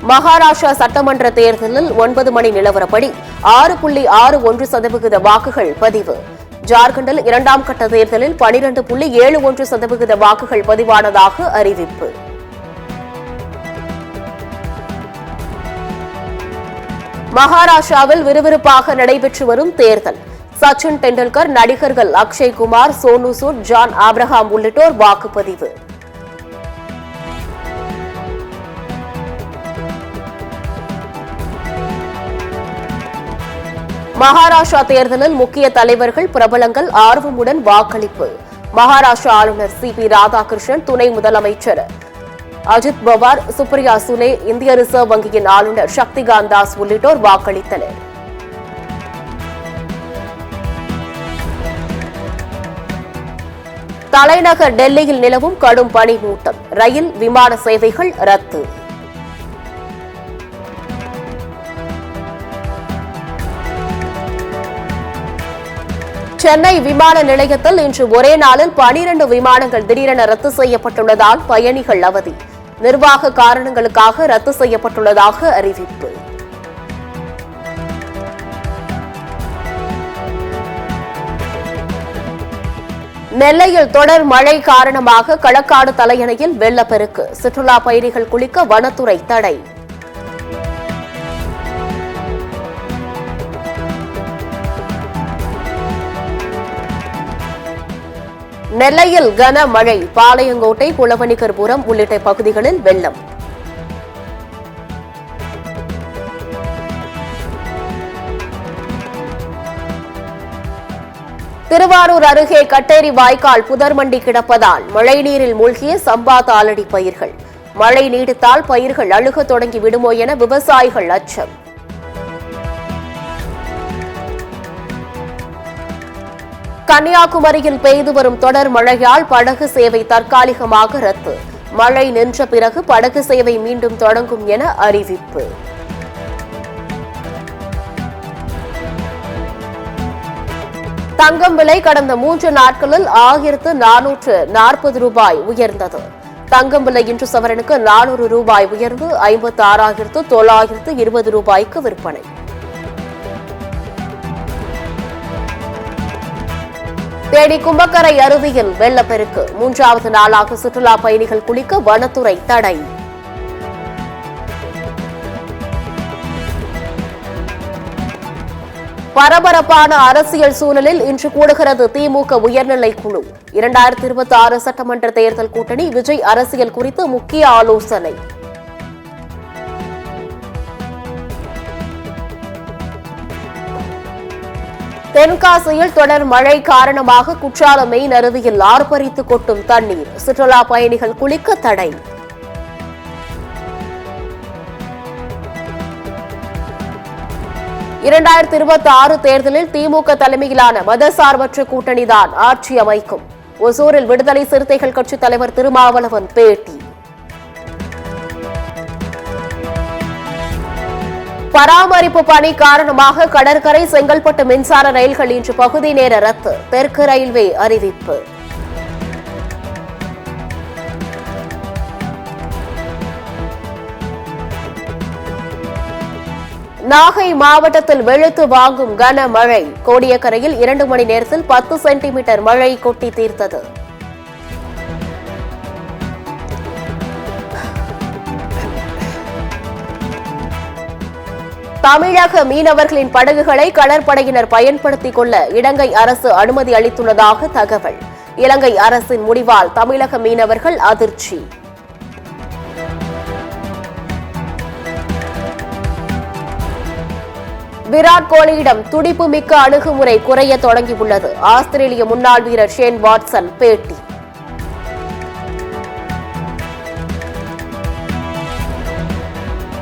மகாராஷ்டிரா சட்டமன்ற தேர்தலில் 9 மணி நிலவரப்படி 6.61% வாக்குகள் பதிவு. ஜார்க்கண்டில் 2ஆம் கட்ட தேர்தலில் 12.71% வாக்குகள் பதிவானதாக அறிவிப்பு. மகாராஷ்டிராவில் விறுவிறுப்பாக நடைபெற்று வரும் தேர்தல். சச்சின் டெண்டுல்கர், நடிகர்கள் அக்ஷய் குமார், சோனு சூட், ஜான் ஆப்ரஹாம் உள்ளிட்டோர் வாக்குப்பதிவு. மகாராஷ்டிரா தேர்தலில் முக்கிய தலைவர்கள், பிரபலங்கள் ஆர்வமுடன் வாக்களிப்பு. மகாராஷ்டிரா ஆளுநர் சி.பி. ராதாகிருஷ்ணன், துணை முதலமைச்சர் அஜித் பவார், சுப்ரியா சுலே, இந்திய ரிசர்வ் வங்கியின் ஆளுநர் சக்திகாந்த் தாஸ் உள்ளிட்டோர் வாக்களித்தனர். தலைநகர் டெல்லியில் நிலவும் கடும் பனிமூட்டம். ரயில், விமான சேவைகள் ரத்து. சென்னை விமான நிலையத்தில் இன்று ஒரே நாளில் 12 விமானங்கள் திடீரென ரத்து செய்யப்பட்டுள்ளதால் பயணிகள் அவதி. நிர்வாக காரணங்களுக்காக ரத்து செய்யப்பட்டுள்ளதாக அறிவிப்பு. நெல்லையில் தொடர் மழை காரணமாக களக்காடு தலையணையில் வெள்ளப்பெருக்கு. சுற்றுலா பயணிகள் குளிக்க வனத்துறை தடை. நெல்லையில் கனமழை. பாளையங்கோட்டை, குளவணிகர்புரம் உள்ளிட்ட பகுதிகளில் வெள்ளம். திருவாரூர் அருகே கட்டேரி வாய்க்கால் புதர்மண்டி கிடப்பதால் மழைநீரில் மூழ்கிய சம்பா தாளடி பயிர்கள். மழை நீடித்தால் பயிர்கள் அழுக தொடங்கி விடுமோ என விவசாயிகள் அச்சம். கன்னியாகுமரியில் பெய்து வரும் தொடர் மழையால் படகு சேவை தற்காலிகமாக ரத்து. மழை நின்ற பிறகு படகு சேவை மீண்டும் தொடங்கும் என அறிவிப்பு. தங்கம் விலை கடந்த 3 நாட்களில் 1440 ரூபாய் உயர்ந்தது. தங்கம் விலை இன்று சவரனுக்கு 400 ரூபாய் உயர்ந்து 56,920 ரூபாய்க்கு விற்பனை. தேனி கும்பக்கரை அருவியில் வெள்ளப்பெருக்கு. 3வது நாளாக சுற்றுலா பயணிகள் குளிக்க வனத்துறை தடை. பரபரப்பான அரசியல் சூழலில் இன்று கூடுகிறது திமுக உயர்நிலை குழு. 2026 சட்டமன்ற தேர்தல் கூட்டணி, விஜய் அரசியல் குறித்து முக்கிய ஆலோசனை. தென்காசியில் தொடர் மழை காரணமாக குற்றால மெயின் அருவியில் ஆர்ப்பரித்து கொட்டும் தண்ணீர். சுற்றுலா பயணிகள் குளிக்க தடை. (2026) தேர்தலில் திமுக தலைமையிலான மதசார்பற்ற கூட்டணிதான் ஆட்சி அமைக்கும். ஒசூரில் விடுதலை சிறுத்தைகள் கட்சித் தலைவர் திருமாவளவன் பேட்டி. பராமரிப்பு பணி காரணமாக கடற்கரை செங்கல்பட்டு மின்சார ரயில்கள் இன்று பகுதி நேர ரத்து. தெற்கு ரயில்வே அறிவிப்பு. நாகை மாவட்டத்தில் வெளுத்து வாங்கும் கனமழை. கோடியக்கரையில் 2 மணி நேரத்தில் 10 சென்டிமீட்டர் மழை கொட்டி தீர்த்தது. தமிழக மீனவர்களின் படகுகளை கடற்படையினர் பயன்படுத்திக் கொள்ள இலங்கை அரசு அனுமதி அளித்துள்ளதாக தகவல். இலங்கை அரசின் முடிவால் தமிழக மீனவர்கள் அதிர்ச்சி. விராட் கோலியிடம் துடிப்புமிக்க அணுகுமுறை குறைய தொடங்கியுள்ளது. ஆஸ்திரேலிய முன்னாள் வீரர் ஷேன் வாட்சன் பேட்டி.